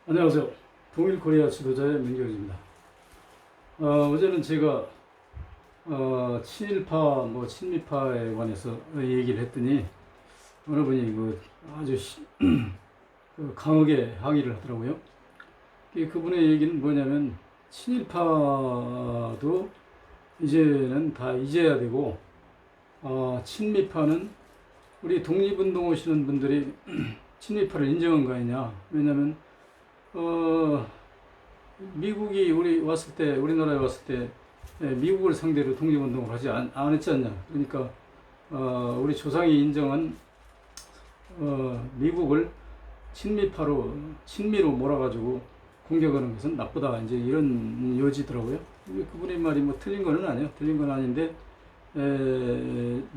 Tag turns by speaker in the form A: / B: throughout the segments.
A: 안녕하세요. 동일코리아 지도자의 민경입니다. 어제는 제가 친일파, 친미파에 관해서 얘기를 했더니 어느 분이 아주 그 강하게 항의를 하더라고요. 그분의 얘기는 뭐냐면 친일파도 이제는 다 잊어야 되고 친미파는 우리 독립운동 오시는 분들이 친미파를 인정한 거 아니냐. 왜냐면 미국이 우리나라에 왔을 때 미국을 상대로 독립운동을 하지 안 했지 않냐. 그러니까 우리 조상이 인정한 미국을 친미로 몰아가지고 공격하는 것은 나쁘다. 이제 이런 요지더라고요. 그분의 말이 틀린 건 아니에요. 틀린 건 아닌데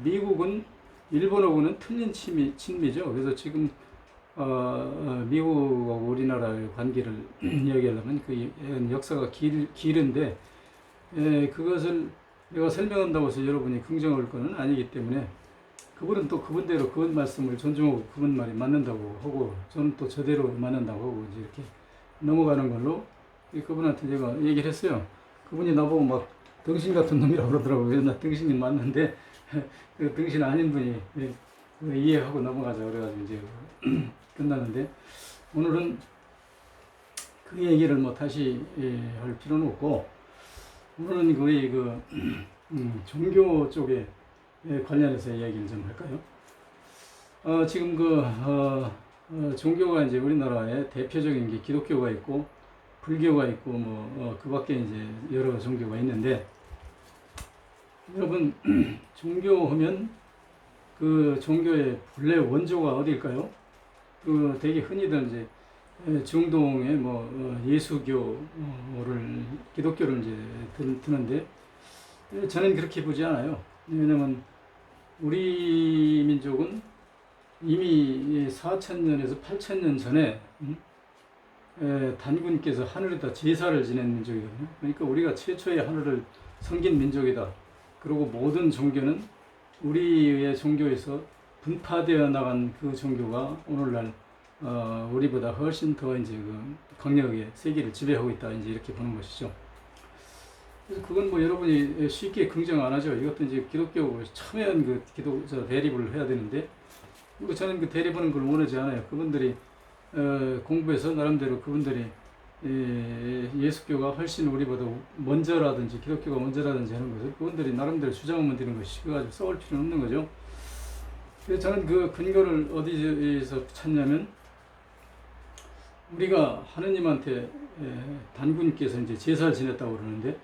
A: 미국은 일본하고는 틀린 친미죠. 그래서 지금 미국하고 우리나라의 관계를 이야기하려면 그 역사가 길은데 그것을 내가 설명한다고 해서 여러분이 긍정할 것은 아니기 때문에 그분은 또 그분대로 그분 말씀을 존중하고 그분 말이 맞는다고 하고 저는 또 저대로 맞는다고 하고 이제 이렇게 넘어가는 걸로 그분한테 제가 얘기를 했어요. 그분이 나보고 막 등신 같은 놈이라고 그러더라고요. 나 등신이 맞는데 그 등신 아닌 분이 이해하고 넘어가자 그래가지고 이제 끝났는데 오늘은 그 얘기를 다시 할 필요는 없고 오늘은 우리 종교 쪽에 관련해서 이야기를 좀 할까요? 지금 종교가 이제 우리나라에 대표적인 게 기독교가 있고 불교가 있고 그 밖에 이제 여러 종교가 있는데 여러분 종교하면 그 종교의 본래 원조가 어딜까요? 되게 흔히들 이제 중동의 예수교를 기독교를 이제 드는데 저는 그렇게 보지 않아요. 왜냐면 우리 민족은 이미 4,000년에서 8,000년 전에 단군께서 하늘에다 제사를 지낸 민족이거든요. 그러니까 우리가 최초의 하늘을 섬긴 민족이다. 그리고 모든 종교는 우리의 종교에서 분파되어 나간 그 종교가 오늘날 우리보다 훨씬 더 이제 강력하게 세계를 지배하고 있다. 이제 이렇게 보는 것이죠. 그래서 그건 여러분이 쉽게 긍정 안 하죠. 이것도 이제 기독교 첨예한 대립을 해야 되는데 그리고 저는 그 대립하는 걸 원하지 않아요. 그분들이 공부해서 나름대로 그분들이 예수교가 훨씬 우리보다 먼저라든지 기독교가 먼저라든지 하는 것을 그분들이 나름대로 주장하면 되는 것이 그래가지고 싸울 필요는 없는 거죠. 그래서 저는 그 근거를 어디서 찾냐면 우리가 하느님한테 단군께서 이제 제사를 지냈다고 그러는데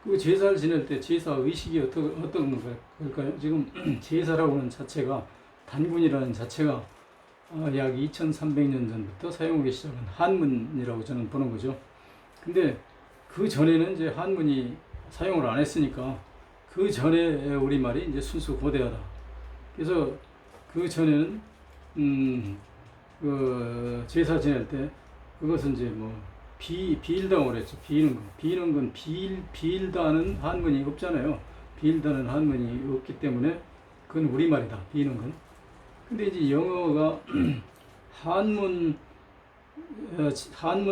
A: 그 제사를 지낼 때 제사 의식이 어떤 걸까요? 지금 제사라고 하는 자체가 단군이라는 자체가 약 2300년 전부터 사용하기 시작한 한문이라고 저는 보는 거죠. 근데 그 전에는 이제 한문이 사용을 안 했으니까 그 전에 우리말이 이제 순수 고대하다. 그래서 그 전에는 제사 지낼 때 그것은 이제 비일다고 그랬죠. 비는 건 비일다는 한문이 없잖아요. 비일다는 한문이 없기 때문에 그건 우리말이다. 비는 건. 근데 이제 영어가 한문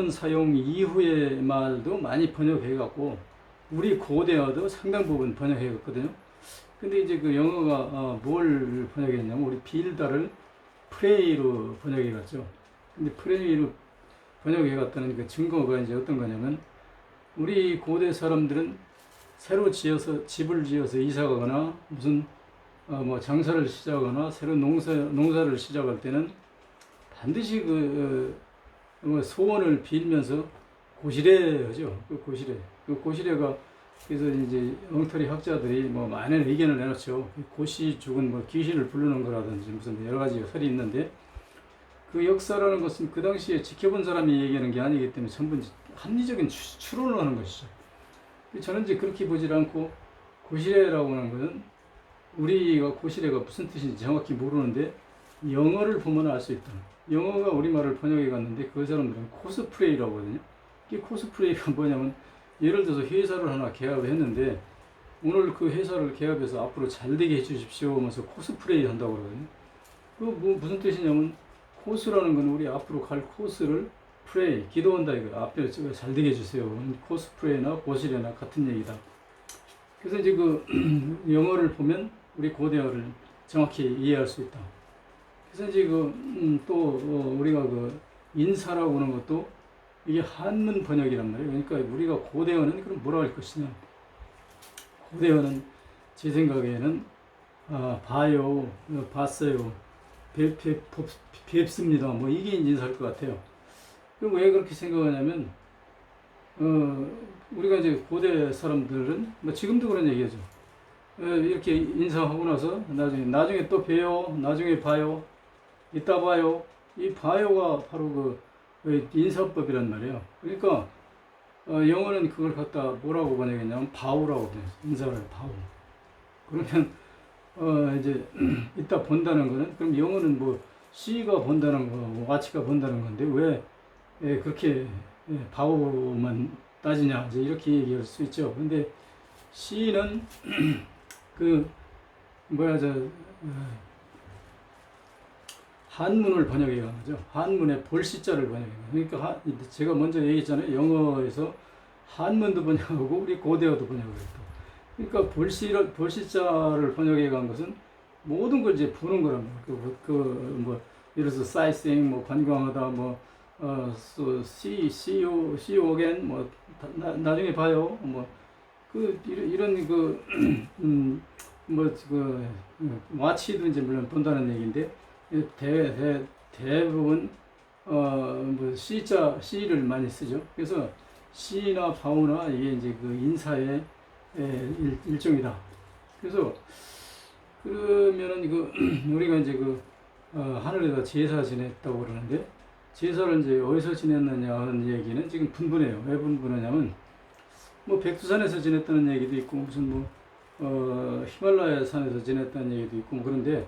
A: 사용 이후의 말도 많이 번역해 갖고 우리 고대어도 상당 부분 번역해 갔거든요. 근데 이제 그 영어가 뭘 번역했냐면 우리 빌다를 프레이로 번역해 갔죠. 근데 프레이로 번역해 갔다는 그 증거가 이제 어떤 거냐면 우리 고대 사람들은 새로 집을 지어서 이사 가거나 무슨 장사를 시작하거나 새로운 농사를 시작할 때는 반드시 소원을 빌면서 고시래 하죠. 그 고시래가 그래서 이제 엉터리 학자들이 많은 의견을 내놓죠. 고시 죽은 귀신을 부르는 거라든지 무슨 여러 가지 설이 있는데 그 역사라는 것은 그 당시에 지켜본 사람이 얘기하는 게 아니기 때문에 전부 합리적인 추론을 하는 것이죠. 저는 이제 그렇게 보질 않고 고시래라고 하는 것은 우리가 고시래가 무슨 뜻인지 정확히 모르는데 영어를 보면 알 수 있다. 영어가 우리말을 번역해 갔는데 그 사람들은 코스프레이라고 하거든요. 이 코스프레이가 뭐냐면 예를 들어서 회사를 하나 개업을 했는데 오늘 그 회사를 개업해서 앞으로 잘 되게 해주십시오 하면서 코스프레이 한다고 그러거든요. 무슨 뜻이냐면 코스라는 건 우리 앞으로 갈 코스를 프레이, 기도한다 이거 앞에 잘 되게 해주세요. 코스프레나 고시레나 같은 얘기다. 그래서 이제 그 영어를 보면 우리 고대어를 정확히 이해할 수 있다. 그래서 이제 우리가 그 인사라고 하는 것도 이게 한문 번역이란 말이에요. 그러니까 우리가 고대어는 그럼 뭐라고 할 것이냐? 고대어는 제 생각에는 봐요, 봤어요, 뵙습니다. 뭐 이게 인사일 것 같아요. 그럼 왜 그렇게 생각하냐면 우리가 이제 고대 사람들은 뭐 지금도 그런 얘기하죠. 이렇게 인사하고 나서 나중에 또 봬요, 나중에 봐요, 이따 봐요. 이 봐요가 바로 그 인사법이란 말이에요. 그러니까 영어는 그걸 갖다 뭐라고 번역했냐면 바우라고 번역해요. 인사를 바우. 그러면 이제 이따 본다는 거는 그럼 영어는 뭐 C가 본다는 거, watch가 본다는 건데 왜 그렇게 바우만 따지냐 이제 이렇게 얘기할 수 있죠. 근데 C는 그 뭐야 한문을 번역해간 거죠. 한문의 볼시자를 번역해간 거죠. 그러니까 제가 먼저 얘기했잖아요. 영어에서 한문도 번역하고 우리 고대어도 번역을 했다. 그러니까 볼시자를 번역해간 것은 모든 걸 이제 보는 거란 말이에요. 뭐 예를 들어서 사이싱, 뭐 관광하다, 뭐 see you again, 뭐 나중에 봐요, 뭐 이런 watch도 이제 물론 본다는 얘기인데. 대부분 뭐 C를 많이 쓰죠. 그래서 C나 바우나 이게 이제 그 인사의 일종이다. 그래서 그러면은 우리가 이제 하늘에다 제사 지냈다고 그러는데 제사를 이제 어디서 지냈느냐 하는 얘기는 지금 분분해요. 왜 분분하냐면 뭐 백두산에서 지냈다는 얘기도 있고 무슨 히말라야 산에서 지냈다는 얘기도 있고 그런데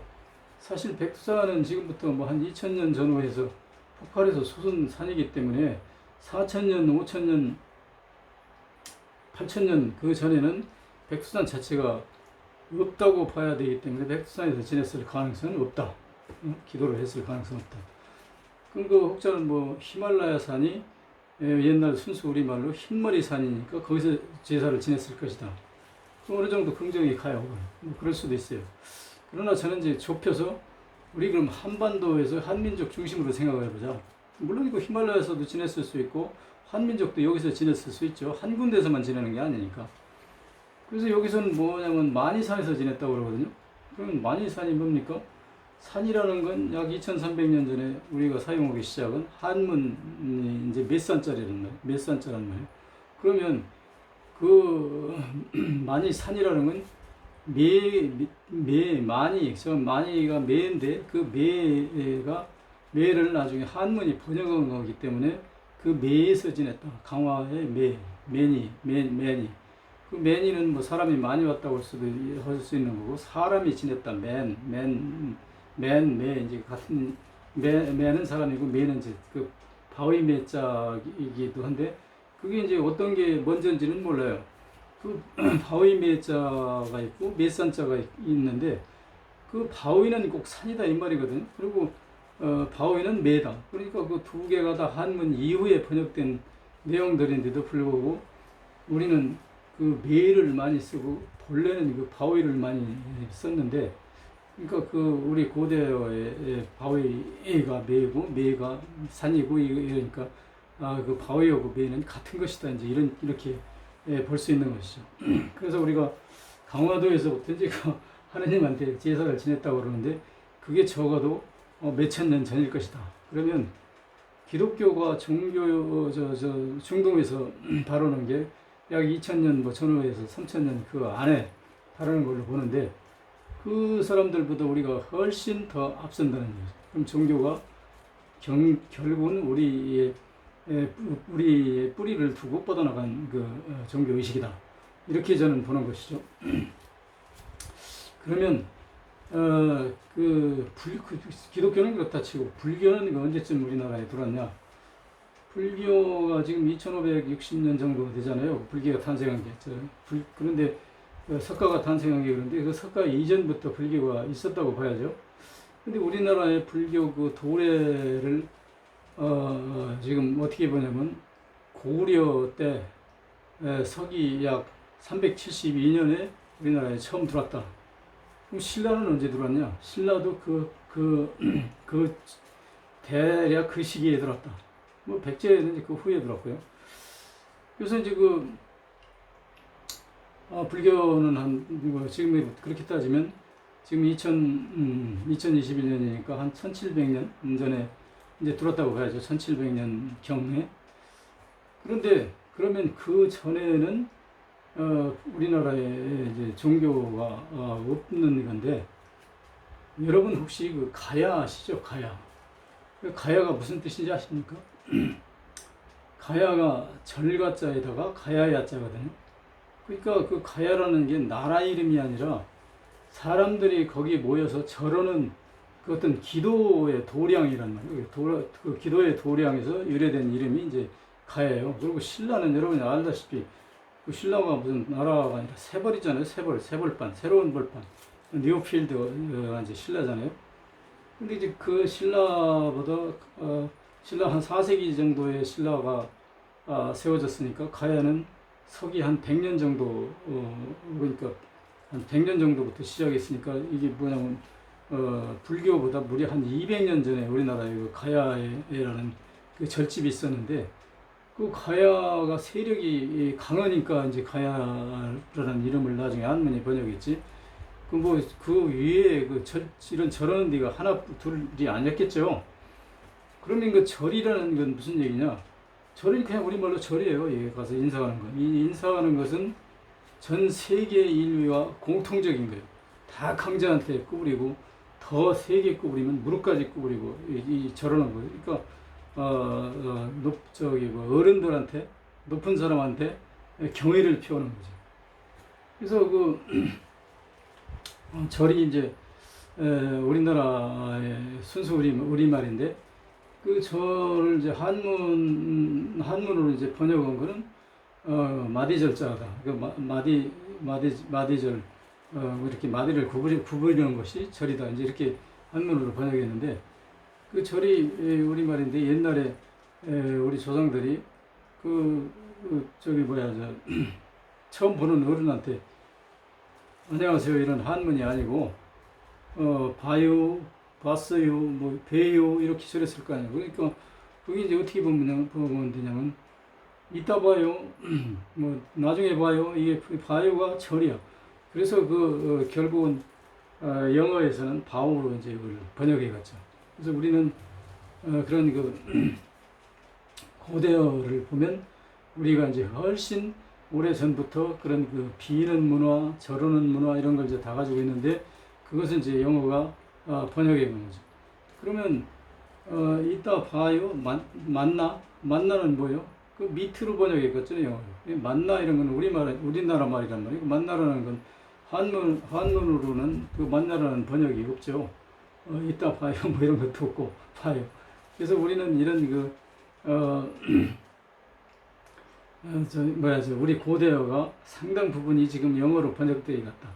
A: 사실 백두산은 지금부터 뭐 한 2000년 전후 해서 폭발해서 솟은 산이기 때문에 4000년, 5000년, 8000년 그 전에는 백두산 자체가 없다고 봐야 되기 때문에 백두산에서 지냈을 가능성은 없다. 기도를 했을 가능성은 없다. 그럼 혹자는 뭐 히말라야 산이 옛날 순수 우리말로 흰머리 산이니까 거기서 제사를 지냈을 것이다. 어느 정도 긍정이 가요. 뭐 그럴 수도 있어요. 그러나 저는 이제 좁혀서 우리 그럼 한반도에서 한민족 중심으로 생각을 해보자. 물론 이거 히말라야에서도 지냈을 수 있고 한민족도 여기서 지냈을 수 있죠. 한 군데서만 지내는 게 아니니까. 그래서 여기서는 뭐냐면 만이산에서 지냈다고 그러거든요. 그러면 만이산이 뭡니까? 산이라는 건 약 2300년 전에 우리가 사용하기 시작은 한문이 이제 몇 산자라는 말이에요. 몇 산자란 말이에요. 그러면 만이산이라는 건 많이가 매인데 그 매를 나중에 한문이 번역한 거기 때문에 그 매에서 지냈다. 강화의 매니. 그 매니는 뭐 사람이 많이 왔다고 할 수 있는 거고 사람이 지냈다. 매 이제 같은 매는 사람이고 매는 이제 그 바위 매자이기도 한데 그게 이제 어떤 게 먼저인지는 몰라요. 그 바위 매자가 있고 매산자가 있는데 그 바위는 꼭 산이다 이 말이거든. 그리고 바위는 매다. 그러니까 그 두 개가 다 한문 이후에 번역된 내용들인데도 불구하고 우리는 그 매를 많이 쓰고 본래는 그 바위를 많이 썼는데 그러니까 우리 고대어의 바위가 매고 매가 산이고 이러니까 그 바위하고 매는 같은 것이다 이제 이렇게 볼 수 있는 것이죠. 그래서 우리가 강화도에서부터 이제 하느님한테 제사를 지냈다고 그러는데 그게 적어도 몇천 년 전일 것이다. 그러면 기독교가 중동에서 다루는 게 약 2000년 뭐 전후에서 3000년 그 안에 다루는 걸로 보는데 그 사람들보다 우리가 훨씬 더 앞선다는 거죠. 그럼 종교가 결국은 우리의 뿌리를 두고 뻗어나간 종교 의식이다. 이렇게 저는 보는 것이죠. 그러면 기독교는 그렇다 치고 불교는 언제쯤 우리나라에 들어왔냐? 불교가 지금 2560년 정도 되잖아요. 불교가 탄생한 게. 그런데 석가가 탄생한 게 그런데 그 석가 이전부터 불교가 있었다고 봐야죠. 근데 우리나라의 불교 도래를 지금 어떻게 보냐면 고구려 때 서기 약 372년에 우리나라에 처음 들어왔다. 그럼 신라는 언제 들어왔냐? 신라도 그 대략 그 시기에 들어왔다. 뭐 백제는 이제 그 후에 들어왔고요. 그래서 이제 불교는 지금 그렇게 따지면 지금 2021년이니까 한 1700년 전에 이제 들어왔다고 봐야죠. 1700년 경에. 그런데 그러면 그 전에는 우리나라에 이제 종교가 없는 건데, 여러분 혹시 그 가야 아시죠? 가야. 그 가야가 무슨 뜻인지 아십니까? 가야가 절가자에다가 가야야자거든요. 그러니까 그 가야라는 게 나라 이름이 아니라 사람들이 거기 모여서 절하는 그 어떤 기도의 도량이란 말이에요. 그 기도의 도량에서 유래된 이름이 이제 가야예요. 그리고 신라는 여러분이 알다시피 그 신라가 무슨 나라가 아니라 세벌이잖아요. 세벌판, 새로운 벌판. 뉴필드가 이제 신라잖아요. 근데 이제 그 신라보다 신라 한 4세기 정도의 신라가 세워졌으니까 가야는 서기 한 100년 정도 그러니까 한 100년 정도부터 시작했으니까 이게 뭐냐면 불교보다 무려 한 200년 전에 우리나라에 그 가야라는 그 절집이 있었는데, 그 가야가 세력이 강하니까 이제 가야라는 이름을 나중에 한문이 번역했지. 그 위에 이런 절하는 데가 하나 둘이 아니었겠죠. 그러면 그 절이라는 건 무슨 얘기냐? 절이 그냥 우리말로 절이에요. 여기 가서 인사하는 거. 이 인사하는 것은 전 세계 인류와 공통적인 거예요. 다 강자한테 구부리고, 더 세게 구부리면 무릎까지 구부리고 이 절하는 거예요. 그러니까 어른들한테, 높은 사람한테 경의를 표하는 거죠. 그래서 절이 이제 우리나라의 순수 우리말인데, 그 절을 이제 한문으로 이제 번역한 거는 마디절자다. 마디절 이렇게 마디를 구부리는 것이 절이다. 이제 이렇게 한문으로 번역했는데, 그 절이 우리말인데 옛날에 우리 조상들이 처음 보는 어른한테 안녕하세요 이런 한문이 아니고 봐요, 봤어요, 뭐 봬요 이렇게 절했을 거 아니에요. 그러니까 그게 이제 어떻게 보면 되냐면 이따 봐요, 뭐 나중에 봐요, 이게 봐요가 절이야. 그래서 결국은 영어에서는 바오로 이제 이걸 번역해 갔죠. 그래서 우리는 그런 고대어를 보면 우리가 이제 훨씬 오래 전부터 그런 비는 문화, 절하는 문화 이런 걸 이제 다 가지고 있는데, 그것은 이제 영어가 번역해 간 거죠. 그러면 이따 봐요, 만나는 뭐요? 그 밑으로 번역했거든요, 영어로. 만나 이런 건 우리나라 말이란 말이고, 만나라는 건 한문으로는 그 만나라는 번역이 없죠. 이따 봐요, 뭐 이런 것도 없고, 봐요. 그래서 우리는 이런 우리 고대어가 상당 부분이 지금 영어로 번역되어 갔다.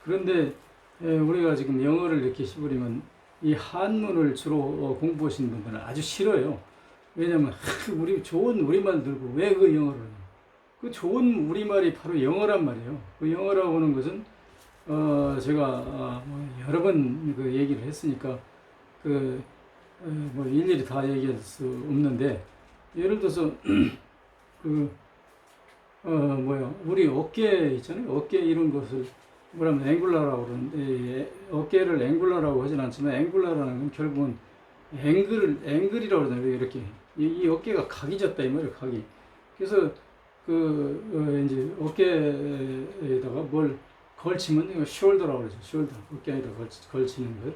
A: 그런데 우리가 지금 영어를 이렇게 씹으려면 이 한문을 주로 공부하시는 분들은 아주 싫어요. 왜냐면 우리 좋은 우리말 들고 왜 그 영어를 하냐. 그 좋은 우리말이 바로 영어란 말이에요. 그 영어라고 하는 것은 제가 여러 번 그 얘기를 했으니까 뭐 일일이 다 얘기할 수 없는데, 예를 들어서 우리 어깨 있잖아요. 어깨 이런 것을 뭐라면 앵굴라라고 그러는데, 어깨를 앵굴라라고 하진 않지만 앵굴라라는 건 결국은 앵글이라고 그러잖아요. 이렇게 이 어깨가 각이졌다 이 말이에요. 각이. 그래서 이제 어깨에다가 뭘 걸치면 이거 숄더라고 그러죠. 숄더. 어깨에다 걸치는 것.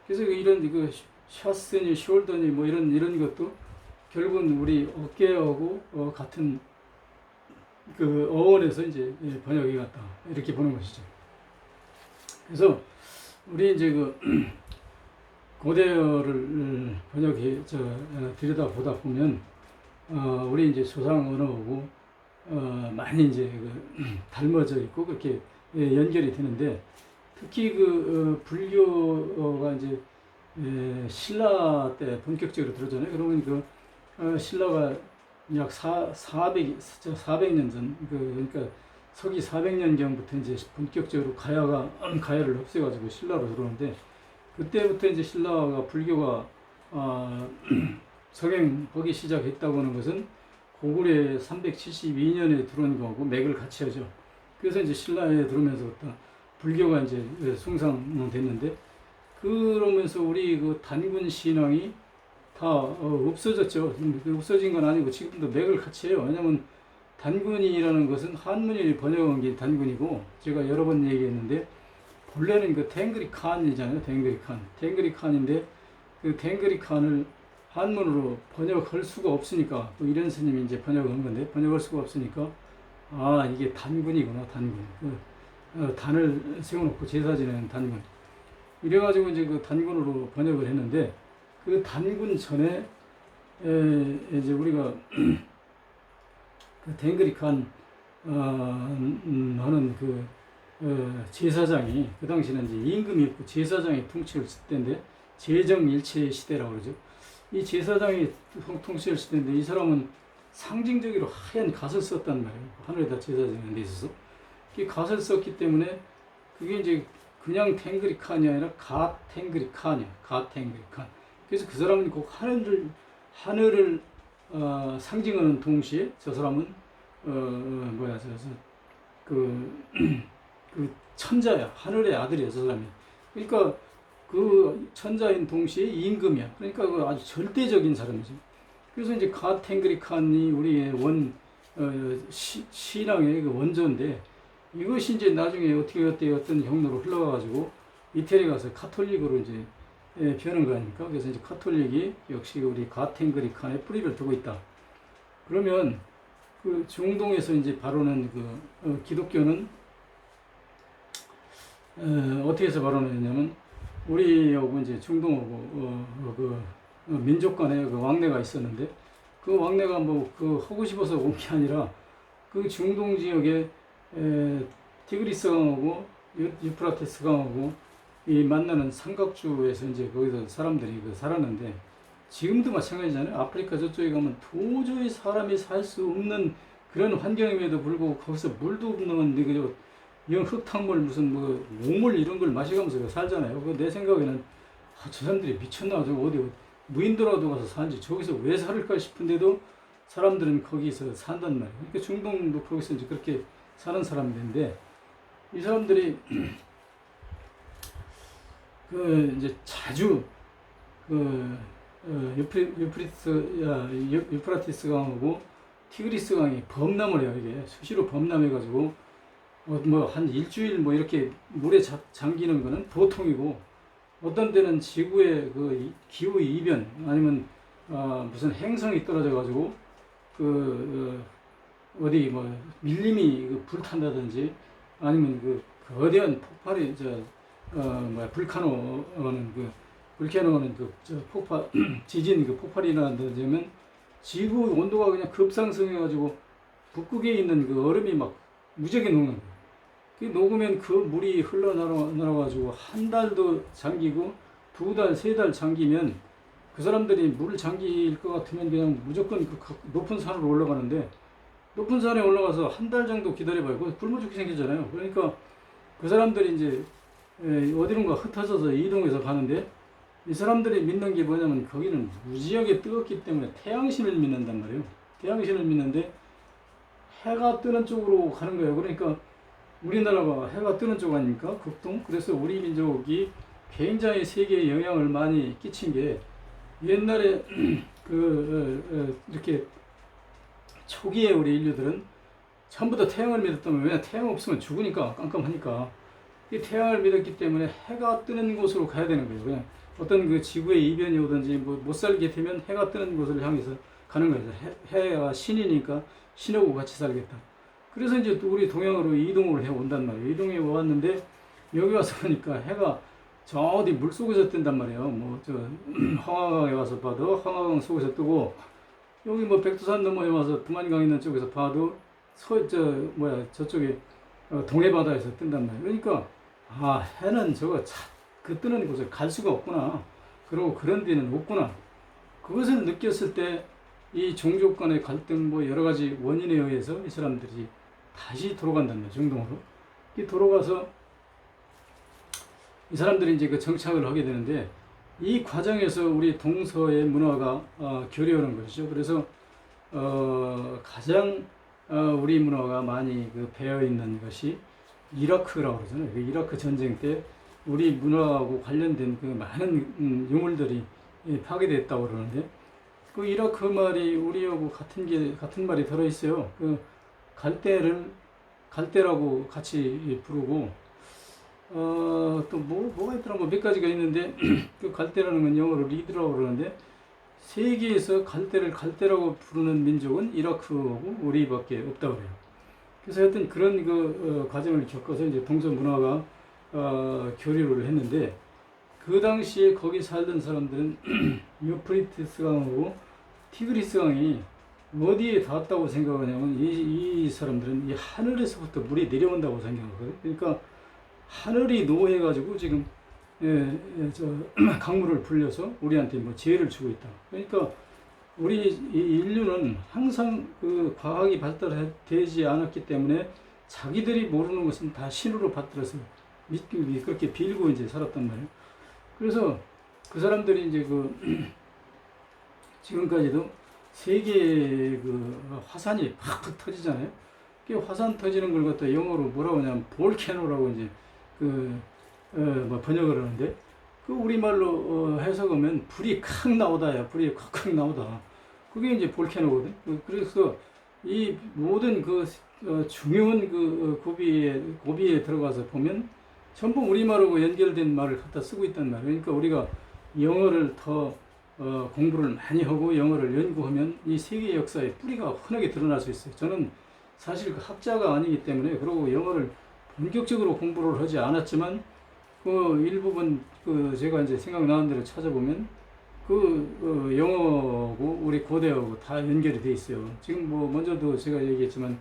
A: 그래서 이런 샤스니, 숄더니 뭐 이런 것도 결국은 우리 어깨하고 같은 어원에서 이제 번역이 갔다 이렇게 보는 것이죠. 그래서 우리 이제 고대어를 들여다보다 보면 우리 이제 조상 언어하고 많이 이제 닮아져 있고 그렇게 연결이 되는데, 특히 불교가 이제 신라 때 본격적으로 들어오잖아요. 그러면 신라가 약 400년 전, 그러니까 서기 400년경부터 이제 본격적으로 가야를 없애가지고 신라로 들어오는데, 그때부터 이제 신라가 불교가 성행하기 시작했다고 하는 것은 고구려 372년에 들어온 거고 맥을 같이 하죠. 그래서 이제 신라에 들어오면서부터 불교가 이제 숭상됐는데, 그러면서 우리 그 단군 신앙이 다 없어졌죠. 없어진 건 아니고 지금도 맥을 같이 해요. 왜냐면 단군이라는 것은 한문이 번역한 게 단군이고, 제가 여러 번 얘기했는데 본래는 그 탱그리 칸이잖아요. 탱그리 칸인데 그 탱그리 칸을 한문으로 번역할 수가 없으니까, 또 이런 스님이 이제 번역한 건데, 번역할 수가 없으니까 이게 단군이구나, 단군. 단을 세워놓고 제사 지내는 단군. 이래가지고 이제 그 단군으로 번역을 했는데, 그 단군 전에 이제 우리가 그 댕그리칸 하는 제사장이, 그 당시는 이제 임금이 없고 제사장이 통치를 했을 때인데, 제정일체 시대라고 그러죠. 이 제사장이 통치를 했을 때인데, 이 사람은 상징적으로 하얀 갓을 썼단 말이에요. 하늘에다 제사 지내는 데 있어서. 그 갓을 썼기 때문에 그게 이제 그냥 탱그리칸이 아니라 갓탱그리칸이야. 갓탱그리칸. 그래서 그 사람은 꼭 하늘을 상징하는 동시에, 저 사람은 그 천자야. 하늘의 아들이야, 저 사람이. 그러니까 그 천자인 동시에 임금이야. 그러니까 그 아주 절대적인 사람이지. 그래서 이제 갓탱그리칸이 우리의 신앙의 그 원조인데, 이것이 이제 나중에 어떤 경로로 흘러가가지고 이태리 가서 카톨릭으로 이제 변한 거 아닙니까? 그래서 이제 카톨릭이 역시 우리 갓탱그리칸에 뿌리를 두고 있다. 그러면 그 중동에서 이제 바로는 기독교는 어떻게 해서 발언했냐면, 우리하고 이제 중동하고 민족 간에 그 왕래가 있었는데, 그 왕래가 하고 싶어서 온 게 아니라, 그 중동 지역에 티그리스 강하고 유프라테스 강하고 이 만나는 삼각주에서 이제 거기서 사람들이 살았는데, 지금도 마찬가지잖아요. 아프리카 저쪽에 가면 도저히 사람이 살 수 없는 그런 환경임에도 불구하고 거기서 물도 없는 이런 흙탕물 무슨 오물 이런 걸 마셔가면서 살잖아요. 내 생각에는 저 사람들이 미쳤나, 저 어디 무인도라도 가서 사는지 저기서 왜 살을까 싶은데도 사람들은 거기서 산단 말이에요. 그러니까 중동도 거기서 이제 그렇게 사는 사람들인데, 이 사람들이 이제 자주 유프라티스 강하고 티그리스 강이 범람을 해요. 이게 수시로 범람해가지고 한 일주일 이렇게 물에 잠기는 거는 보통이고, 어떤 때는 지구의 기후 이변 아니면 무슨 행성이 떨어져가지고 어디 밀림이 불탄다든지, 아니면 거대한 폭발이 불카노는 폭발 지진 폭발이 일어난다든지 하면 지구 온도가 그냥 급상승해가지고 북극에 있는 얼음이 막 무지하게 녹는 거예요. 그 녹으면 그 물이 흘러나와가지고 한 달도 잠기고, 두 달, 세 달 잠기면 그 사람들이 물을 잠길 것 같으면 그냥 무조건 높은 산으로 올라가는데, 높은 산에 올라가서 한 달 정도 기다려봐요. 굶어 죽게 생기잖아요. 그러니까 그 사람들이 이제 어디론가 흩어져서 이동해서 가는데, 이 사람들이 믿는 게 뭐냐면, 거기는 무지하게 뜨겁기 때문에 태양신을 믿는단 말이에요. 태양신을 믿는데 해가 뜨는 쪽으로 가는 거예요. 그러니까 우리나라가 해가 뜨는 쪽 아닙니까? 극동. 그래서 우리 민족이 굉장히 세계에 영향을 많이 끼친 게, 옛날에 이렇게 초기에 우리 인류들은 전부 다 태양을 믿었다면, 왜냐 태양 없으면 죽으니까, 깜깜하니까. 이 태양을 믿었기 때문에 해가 뜨는 곳으로 가야 되는 거예요. 그냥 어떤 지구의 이변이 오든지 못 살게 되면 해가 뜨는 곳을 향해서 가는 거예요. 해가 신이니까 신하고 같이 살겠다. 그래서 이제 또 우리 동양으로 이동을 해 온단 말이에요. 이동해 왔는데, 여기 와서 보니까 해가 저 어디 물 속에서 뜬단 말이에요. 황하강에 와서 봐도 황하강 속에서 뜨고, 여기 백두산 너머에 와서 두만강 있는 쪽에서 봐도 저쪽에 동해바다에서 뜬단 말이에요. 그러니까 해는 그 뜨는 곳을 갈 수가 없구나. 그리고 그런 데는 없구나. 그것을 느꼈을 때 이 종족 간의 갈등 뭐 여러 가지 원인에 의해서 이 사람들이 다시 돌아간단 말이에요. 중동으로. 이 돌아가서 이 사람들이 이제 그 정착을 하게 되는데 이 과정에서 우리 동서의 문화가 교류하는 것이죠. 그래서 가장 우리 문화가 많이 그 배어 있는 것이 이라크라고 그러잖아요. 그 이라크 전쟁 때 우리 문화하고 관련된 그 많은 유물들이 파괴됐다고 그러는데 그 이라크 말이 우리하고 같은 말이 들어 있어요. 그 갈대라고 같이 부르고 또 뭐가 있더라 뭐 몇 가지가 있는데 그 갈대라는 건 영어로 리드라고 그러는데 세계에서 갈대라고 부르는 민족은 이라크하고 우리밖에 없다고 그래요. 그래서 하여튼 그런 그 과정을 겪어서 이제 동서 문화가 교류를 했는데 그 당시에 거기 살던 사람들은 유프리티스 강하고 티그리스 강이 어디에 닿았다고 생각하냐면 이 사람들은 이 하늘에서부터 물이 내려온다고 생각하거든요. 그러니까 하늘이 노해가지고 지금 저 강물을 불려서 우리한테 뭐 지혜를 주고 있다. 그러니까 우리 인류는 항상 그 과학이 발달되지 않았기 때문에 자기들이 모르는 것은 다 신으로 받들어서 그렇게 빌고 이제 살았단 말이에요. 그래서 그 사람들이 이제 그 지금까지도 세계의 그 화산이 팍팍 터지잖아요. 그 화산 터지는 걸 갖다 영어로 뭐라고 하냐면 볼케노라고 이제 뭐 번역을 하는데 그 우리말로 해석하면 불이 칵 나오다야. 불이 콱콱 나오다. 그게 이제 볼케노거든. 그래서 이 모든 그 중요한 그 고비에 들어가서 보면 전부 우리말하고 연결된 말을 갖다 쓰고 있단 말이에요. 그러니까 우리가 영어를 더 공부를 많이 하고 영어를 연구하면 이 세계 역사의 뿌리가 흔하게 드러날 수 있어요. 저는 사실 그 학자가 아니기 때문에 그리고 영어를 본격적으로 공부를 하지 않았지만 그 일부분 그 제가 이제 생각나는 대로 찾아보면 그 영어하고 우리 고대하고 다 연결이 돼 있어요. 지금 뭐 먼저도 제가 얘기했지만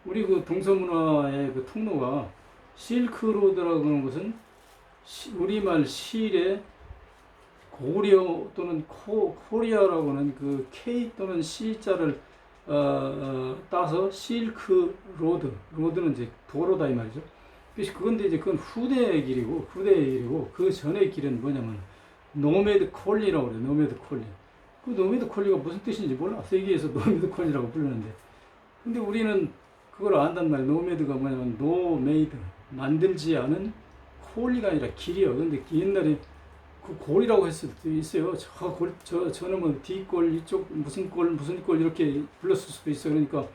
A: 우리 그 동서문화의 그 통로가 실크로드라고 하는 것은 우리말 실에 고려 또는 코리아라고 하는 그 K 또는 C자를 따서 실크 로드는 이제 도로다 이 말이죠. 그건데 이제 그건 후대의 길이고 그 전의 길은 뭐냐면 노매드 콜리라고 그래요. 노매드 콜리. 그 노매드 콜리가 무슨 뜻인지 몰라. 세계에서 노매드 콜리라고 부르는데. 근데 우리는 그걸 안단 말이에요. 노매드가 뭐냐면 노메이드. 만들지 않은 콜리가 아니라 길이요. 근데 옛날에 그 골이라고 했을 수도 있어요. 저는 뭐 D골, 이쪽 무슨 골 이렇게 불렀을 수도 있어요. 그러니까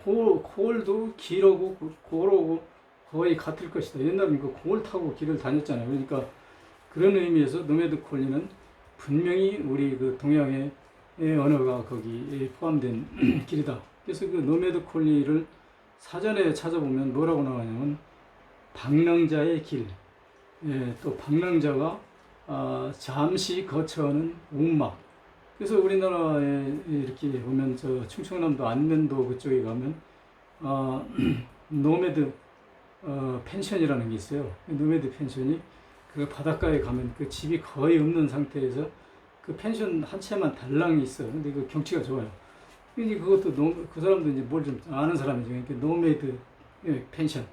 A: 골도 길하고 골하고 거의 같을 것이다. 옛날에는 그 골 타고 길을 다녔잖아요. 그러니까 그런 의미에서 노매드 콜리는 분명히 우리 그 동양의 언어가 거기 포함된 길이다. 그래서 그 노매드 콜리를 사전에 찾아보면 뭐라고 나오냐면 방랑자의 길. 또 방랑자가 잠시 거처하는 움막. 그래서 우리나라에 이렇게 보면 저 충청남도 안면도 그쪽에 가면 노매드 펜션이라는 게 있어요. 노매드 펜션이 그 바닷가에 가면 그 집이 거의 없는 상태에서 그 펜션 한 채만 달랑이 있어요. 근데 그 경치가 좋아요. 이제 그것도 그 사람도 이제 뭘 좀 아는 사람이죠. 그러니까 노매드 펜션.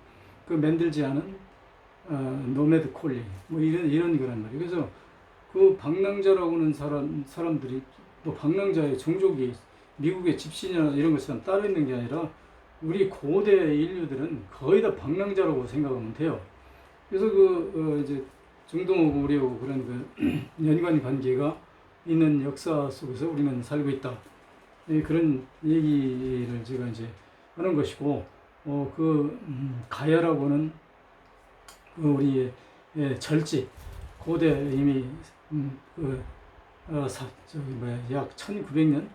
A: 그 만들지 않은 노매드 콜리. 뭐 이런 거란 말이에요. 그래서 그 방랑자라고 하는 사람들이 뭐 방랑자의 종족이 미국의 집신이나 이런 것처럼 따로 있는 게 아니라 우리 고대 인류들은 거의 다 방랑자라고 생각하면 돼요. 그래서 이제 중동하고 우리하고 그런 그 연관 관계가 있는 역사 속에서 우리는 살고 있다. 그런 얘기를 제가 이제 하는 것이고, 가야라고 하는 그 우리의 절집, 고대 이미 약 1900년,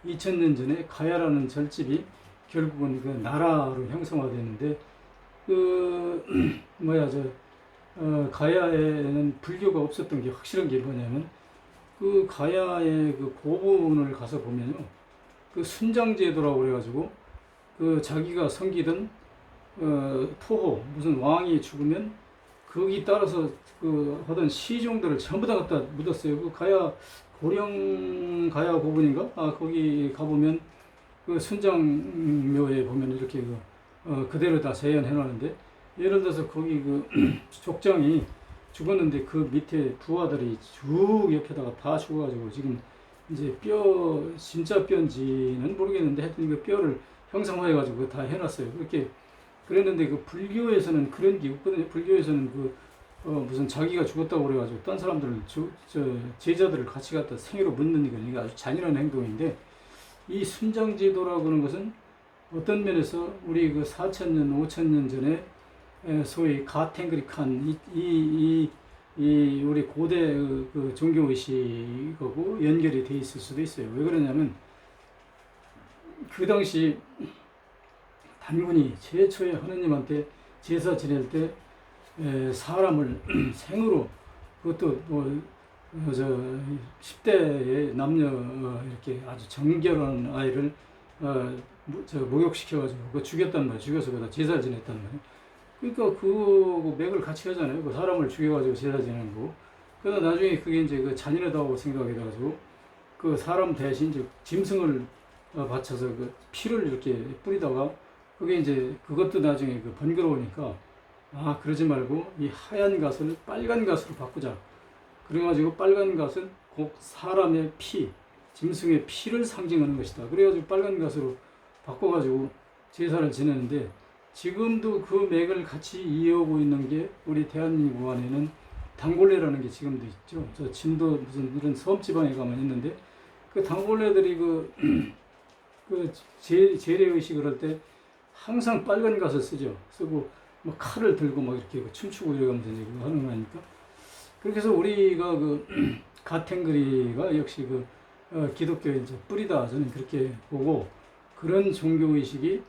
A: 2000년 전에 가야라는 절집이 결국은 그 나라로 형성화되는데 가야에는 불교가 없었던 게 확실한 게 뭐냐면 그 가야의 그 고분을 가서 보면요, 그 순장제도라고 그래가지고 그 자기가 섬기던 토호 무슨 왕이 죽으면 거기 따라서 그 하던 시종들을 전부 다 갖다 묻었어요. 그 가야 고령 가야 고분인가? 거기 가보면 그 순장묘에 보면 이렇게 그대로 다 재현해 놨는데, 예를 들어서 거기 그 족장이 죽었는데 그 밑에 부하들이 쭉 옆에다가 다 죽어가지고 지금 이제 진짜 뼈인지는 모르겠는데 하여튼 그 뼈를 형상화해가지고 다 해놨어요. 그렇게 그랬는데 그 불교에서는 그런 게 없거든요. 불교에서는 무슨 자기가 죽었다고 그래가지고 딴 사람들을 제자들을 같이 갖다 생애로 묻는 이게 아주 잔인한 행동인데, 이 순장제도라고 하는 것은 어떤 면에서 우리 그 4,000년, 5,000년 전에 소위 가텐그리칸 이 우리 고대 그 종교 의식하고 연결이 돼 있을 수도 있어요. 왜 그러냐면 그 당시 단군이 최초에 하느님한테 제사 지낼 때 사람을 생으로, 그것도 뭐 저 10대의 남녀 이렇게 아주 정결한 아이를 목욕시켜가지고 그거 죽였단 말이에요. 죽여서 거기다 제사를 지냈단 말이에요. 그러니까 그 맥을 같이 하잖아요. 그 사람을 죽여가지고 제사 지내는 거. 그러다 나중에 그게 이제 그 잔인하다고 생각이 돼가지고 그 사람 대신 이제 짐승을 바쳐서 그 피를 이렇게 뿌리다가, 그게 이제 그것도 나중에 그 번거로우니까 그러지 말고 이 하얀 갓을 빨간 갓으로 바꾸자. 그래가지고 빨간 갓은 곧 사람의 피, 짐승의 피를 상징하는 것이다. 그래가지고 빨간 갓으로 바꿔가지고 제사를 지내는데, 지금도 그 맥을 같이 이어오고 있는 게 우리 대한민국 안에는 단골레라는 게 지금도 있죠. 저 진도 무슨 이런 섬 지방에 가면 있는데, 그 단골레들이 제례 의식을 할 때 항상 빨간 갓을 쓰고 뭐 칼을 들고 막 이렇게 춤추고 이러면서 이제 그거 하는 거 아닙니까? 그렇게 해서 우리가 가텐그리가 역시 기독교의 이제 뿌리다, 저는 그렇게 보고, 그런 종교 의식이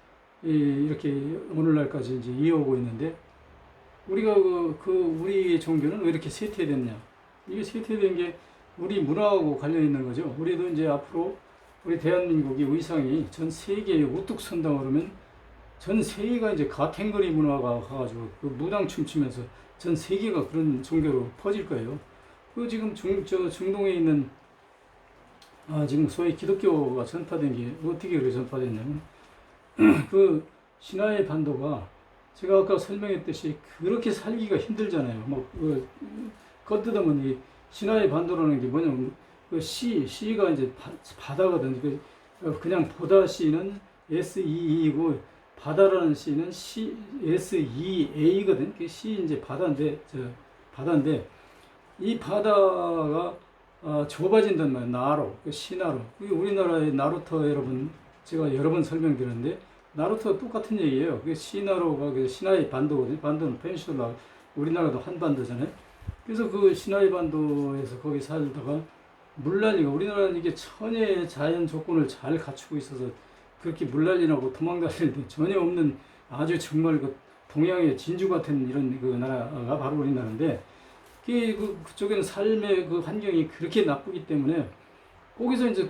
A: 이렇게 오늘날까지 이제 이어오고 있는데, 우리가 우리 종교는 왜 이렇게 쇠퇴됐냐? 이게 쇠퇴된 게 우리 문화하고 관련 있는 거죠. 우리도 이제 앞으로 우리 대한민국이 위상이 전 세계에 우뚝 선다 그러면 전 세계가 이제 가텐거리 문화가 가가지고 그 무당 춤추면서 전 세계가 그런 종교로 퍼질 거예요. 지금 중동에 있는 지금 소위 기독교가 전파된 게 어떻게 그렇게 전파됐냐면 그 시나이 반도가 제가 아까 설명했듯이 그렇게 살기가 힘들잖아요. 겉뜯으면 이 시나이 반도라는 게 뭐냐면 시가 이제 바다거든. 그냥 보다 시는 SEE이고 바다라는 시는 SEA거든. 그 시 이제 바다인데 이 바다가 좁아진단 말이에요. 나로, 시나로. 우리나라의 나루터 여러분 제가 여러 번 설명드렸는데, 나루터가 똑같은 얘기예요. 그 시나로가 시나이 반도거든요. 반도는 페닌슐라, 우리나라도 한반도잖아요. 그래서 그 시나이 반도에서 거기 살다가 물난리가, 우리나라는 이게 천혜의 자연 조건을 잘 갖추고 있어서 그렇게 물난리나고 도망다닐 때 전혀 없는 아주 정말 동양의 진주 같은 이런 나라가 바로 우리나라인데, 그쪽에는 삶의 환경이 그렇게 나쁘기 때문에 거기서 이제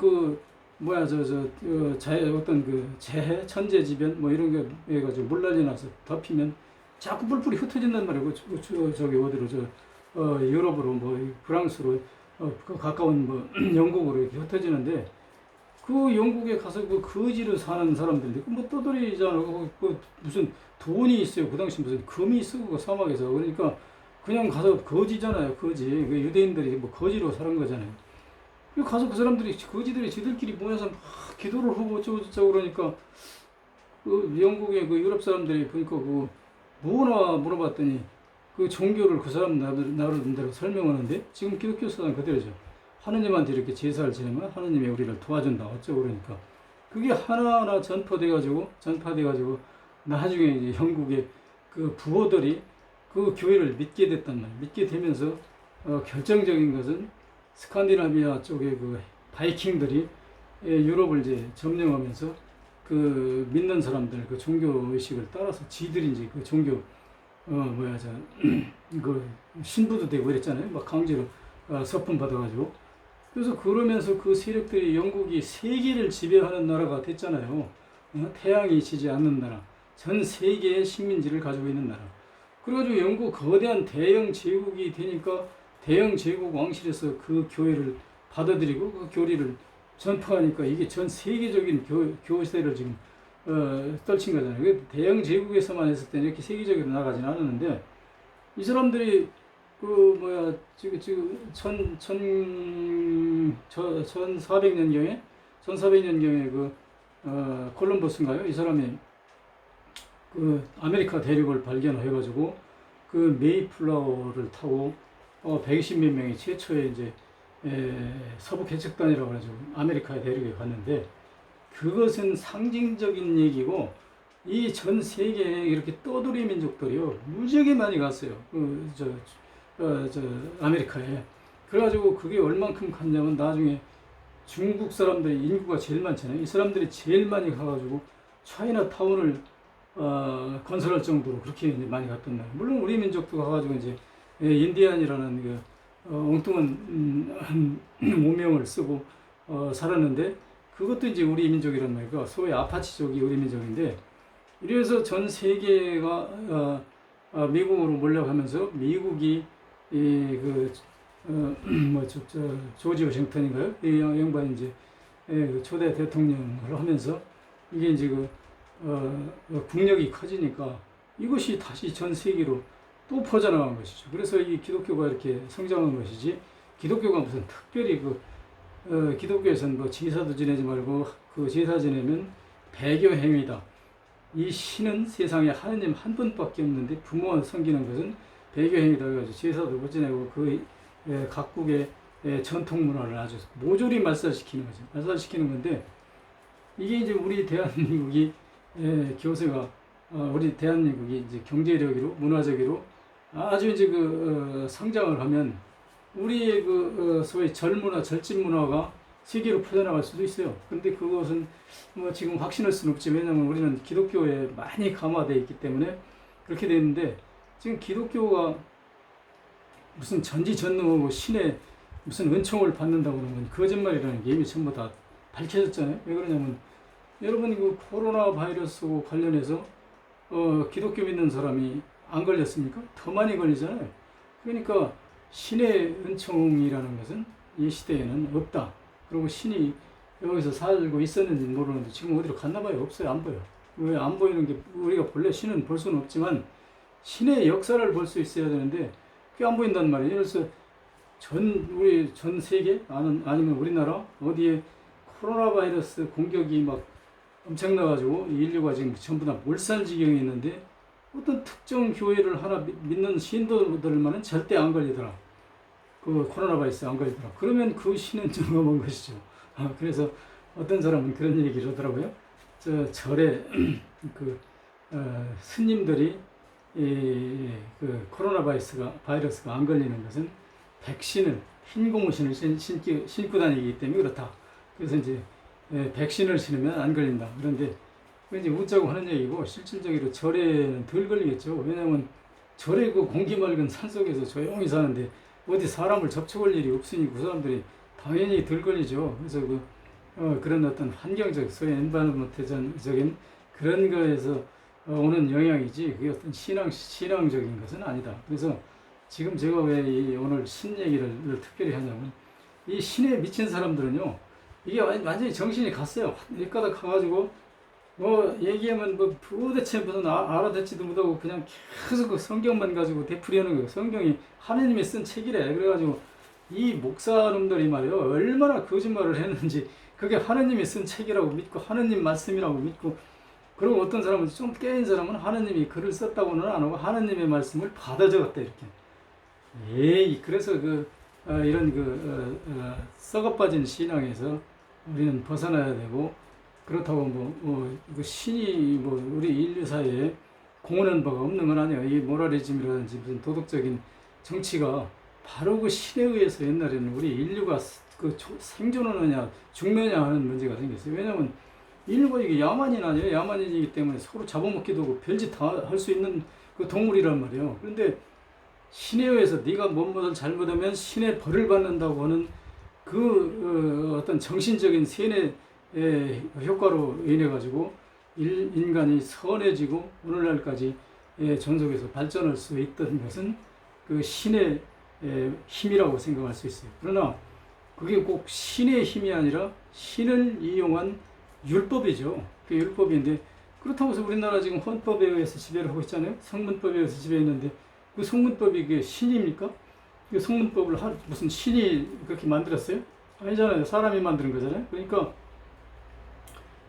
A: 재해, 천재지변 이런 게 해가지고 물난리 나서 덮이면 자꾸 뿔뿔이 흩어진단 말이에요. 저기 어디로 유럽으로 프랑스로 가까운 영국으로 이렇게 흩어지는데, 영국에 가서 거지로 사는 사람들인데 떠돌이잖아. 무슨 돈이 있어요. 그 당시 무슨 금이 있어 사막에서. 그러니까 그냥 가서 거지잖아요. 거지. 유대인들이 거지로 사는 거잖아요. 가서 그 사람들이 거지들이 지들끼리 모여서 막 기도를 하고 어쩌고 그러니까 영국의 유럽 사람들이 보니까 뭐나 물어봤더니 종교를 그 사람 나름대로 설명하는데, 지금 기독교 사상 그대로죠. 하느님한테 이렇게 제사를 지내면 하느님이 우리를 도와준다 어쩌고 그러니까 그게 하나하나 전파돼가지고 나중에 이제 영국의 부호들이 교회를 믿게 됐단 말이에요. 믿게 되면서 결정적인 것은 스칸디나비아 쪽의 바이킹들이 유럽을 이제 점령하면서 믿는 사람들 종교 의식을 따라서 지들이 이제 종교 신부도 되고 이랬잖아요. 막 강제로 서품 받아가지고. 그래서 그러면서 그 세력들이 영국이 세계를 지배하는 나라가 됐잖아요. 태양이 지지 않는 나라, 전 세계의 식민지를 가지고 있는 나라. 그래가지고 영국 거대한 대영 제국이 되니까 대영 제국 왕실에서 그 교회를 받아들이고 그 교리를 전파하니까 이게 전 세계적인 교세를 지금 떨친 거잖아요. 대영 제국에서만 했을 때는 이렇게 세계적으로 나가진 않았는데 이 사람들이 그 뭐야 지금 1400년경에 그 콜럼버스인가요? 이 사람이 그 아메리카 대륙을 발견해가지고 그 메이플라워를 타고 120몇 명이 최초의 이제 서부 개척단이라고 해가지고 아메리카 대륙에 갔는데 그것은 상징적인 얘기고 이 전 세계에 이렇게 떠돌이 민족들이요 무지하게 많이 갔어요. 저 아메리카에. 그래가지고 그게 얼만큼 갔냐면 나중에 중국 사람들이 인구가 제일 많잖아요. 이 사람들이 제일 많이 가가지고 차이나 타운을 건설할 정도로 그렇게 이제 많이 갔던 날. 물론 우리 민족도 가가지고 이제 인디안이라는 그 엉뚱한 오명을 쓰고 살았는데 그것도 이제 우리 민족이란 말이고 소위 아파치족이 우리 민족인데 이래서 전 세계가 미국으로 몰려가면서 미국이 조지 워싱턴인가요? 이 양반이 이제 초대 대통령을 하면서 이게 이제 국력이 커지니까 이것이 다시 전 세계로 또 퍼져나간 것이죠. 그래서 이 기독교가 이렇게 성장한 것이지 기독교가 무슨 특별히 기독교에서는 뭐 제사도 지내지 말고 그 제사 지내면 배교 행위다. 이 신은 세상에 하느님 한 분밖에 없는데 부모 섬기는 것은 배교 행위다. 해가지고 제사도 못 지내고 각국의 전통 문화를 아주 모조리 말살시키는 거죠. 말살시키는 건데 이게 이제 우리 대한민국이 교세가 우리 대한민국이 이제 경제력으로 문화적으로 아주 이제 성장을 하면 우리의 소위 절집 문화가 세계로 퍼져나갈 수도 있어요. 근데 그것은 뭐 지금 확신할 수는 없지. 왜냐하면 우리는 기독교에 많이 감화되어 있기 때문에 그렇게 되는데 지금 기독교가 무슨 전지전능하고 신의 무슨 은총을 받는다고 하는 건 거짓말이라는 게 이미 전부 다 밝혀졌잖아요. 왜 그러냐면 여러분 코로나 바이러스하고 관련해서 기독교 믿는 사람이 안 걸렸습니까? 더 많이 걸리잖아요. 그러니까 신의 은총이라는 것은 이 시대에는 없다. 그리고 신이 여기서 살고 있었는지 모르는데 지금 어디로 갔나 봐요. 없어요. 안 보여. 왜 안 보이는 게 우리가 본래 신은 볼 수는 없지만 신의 역사를 볼 수 있어야 되는데 그게 안 보인단 말이에요. 그래서 우리 전 세계 아니면 우리나라 어디에 코로나 바이러스 공격이 막 엄청나가지고 인류가 지금 전부 다 몰살지경이 있는데 어떤 특정 교회를 하나 믿는 신도들만은 절대 안 걸리더라. 그 코로나 바이러스 안 걸리더라. 그러면 그 신은 정엄한 것이죠. 그래서 어떤 사람은 그런 얘기를 하더라고요. 절에 스님들이 코로나 바이러스가 안 걸리는 것은 백신을 흰 고무신을 신고 다니기 때문에 그렇다. 그래서 이제 백신을 신으면 안 걸린다. 그런데 이제 웃자고 하는 얘기고 실질적으로 절에는 덜 걸리겠죠. 왜냐하면 절에 공기 맑은 산속에서 조용히 사는데 어디 사람을 접촉할 일이 없으니 그 사람들이 당연히 덜 걸리죠. 그래서 그런 어떤 환경적, 소위 엔바이러먼트적인 그런 거에서 오는 영향이지 그게 어떤 신앙적인 것은 아니다. 그래서 지금 제가 왜 오늘 신 얘기를 특별히 하냐면 이 신에 미친 사람들은요 이게 완전히 정신이 갔어요. 여기까지 가가지고 얘기하면 도대체 무슨 알아듣지도 못하고 그냥 계속 성경만 가지고 되풀이하는 거예요. 성경이 하느님이 쓴 책이래. 그래가지고 이 목사놈들이 말이에요. 얼마나 거짓말을 했는지 그게 하느님이 쓴 책이라고 믿고 하느님 말씀이라고 믿고 그리고 어떤 사람은 좀 깨인 사람은 하느님이 글을 썼다고는 안 하고 하느님의 말씀을 받아 적었다 이렇게. 그래서 이런 썩어빠진 신앙에서 우리는 벗어나야 되고 그렇다고 신이 우리 인류 사회에 공헌한 바가 없는 건 아니에요. 이 모라리즘이라든지 무슨 도덕적인 정치가 바로 그 신에 의해서 옛날에는 우리 인류가 생존하느냐 죽느냐 하는 문제가 생겼어요. 왜냐하면 인류가 이게 야만인이기 때문에 서로 잡아먹기도 하고 별짓 다 할 수 있는 그 동물이란 말이에요. 그런데 신에 의해서 네가 뭐를 잘못하면 신의 벌을 받는다고 하는 어떤 정신적인 세뇌 효과로 인해 가지고 인간이 선해지고 오늘날까지 존속해서 발전할 수 있던 것은 그 신의 힘이라고 생각할 수 있어요. 그러나 그게 꼭 신의 힘이 아니라 신을 이용한 율법이죠. 그 율법인데 그렇다고 해서 우리나라 지금 헌법에 의해서 지배를 하고 있잖아요. 성문법에 의해서 지배했는데 그 성문법이 그게 신입니까? 그 성문법을 무슨 신이 그렇게 만들었어요? 아니잖아요. 사람이 만드는 거잖아요. 그러니까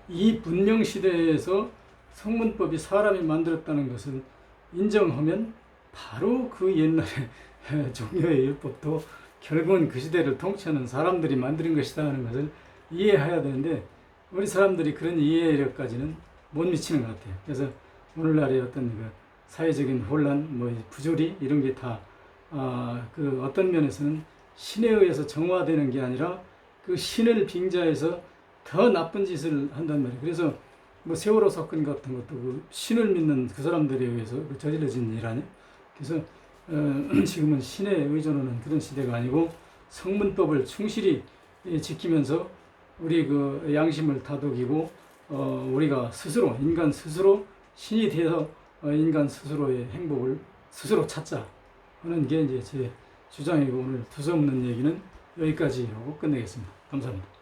A: 이 문명 시대에서 성문법이 사람이 만들었다는 것을 인정하면 바로 그 옛날에 종교의 율법도 결국은 그 시대를 통치하는 사람들이 만든 것이다 하는 것을 이해해야 되는데 우리 사람들이 그런 이해력까지는 못 미치는 것 같아요. 그래서 오늘날의 어떤 그 사회적인 혼란, 부조리 이런 게 다 그 어떤 면에서는 신에 의해서 정화되는 게 아니라 그 신을 빙자해서 더 나쁜 짓을 한단 말이에요. 그래서 세월호 사건 같은 것도 그 신을 믿는 그 사람들에 의해서 저질러진 일 아니에요. 그래서 지금은 신에 의존하는 그런 시대가 아니고 성문법을 충실히 지키면서 우리 그 양심을 다독이고 우리가 스스로 인간 스스로 신이 되어 인간 스스로의 행복을 스스로 찾자 하는 게 이제 제 주장이고 오늘 두서없는 얘기는 여기까지 하고 끝내겠습니다. 감사합니다.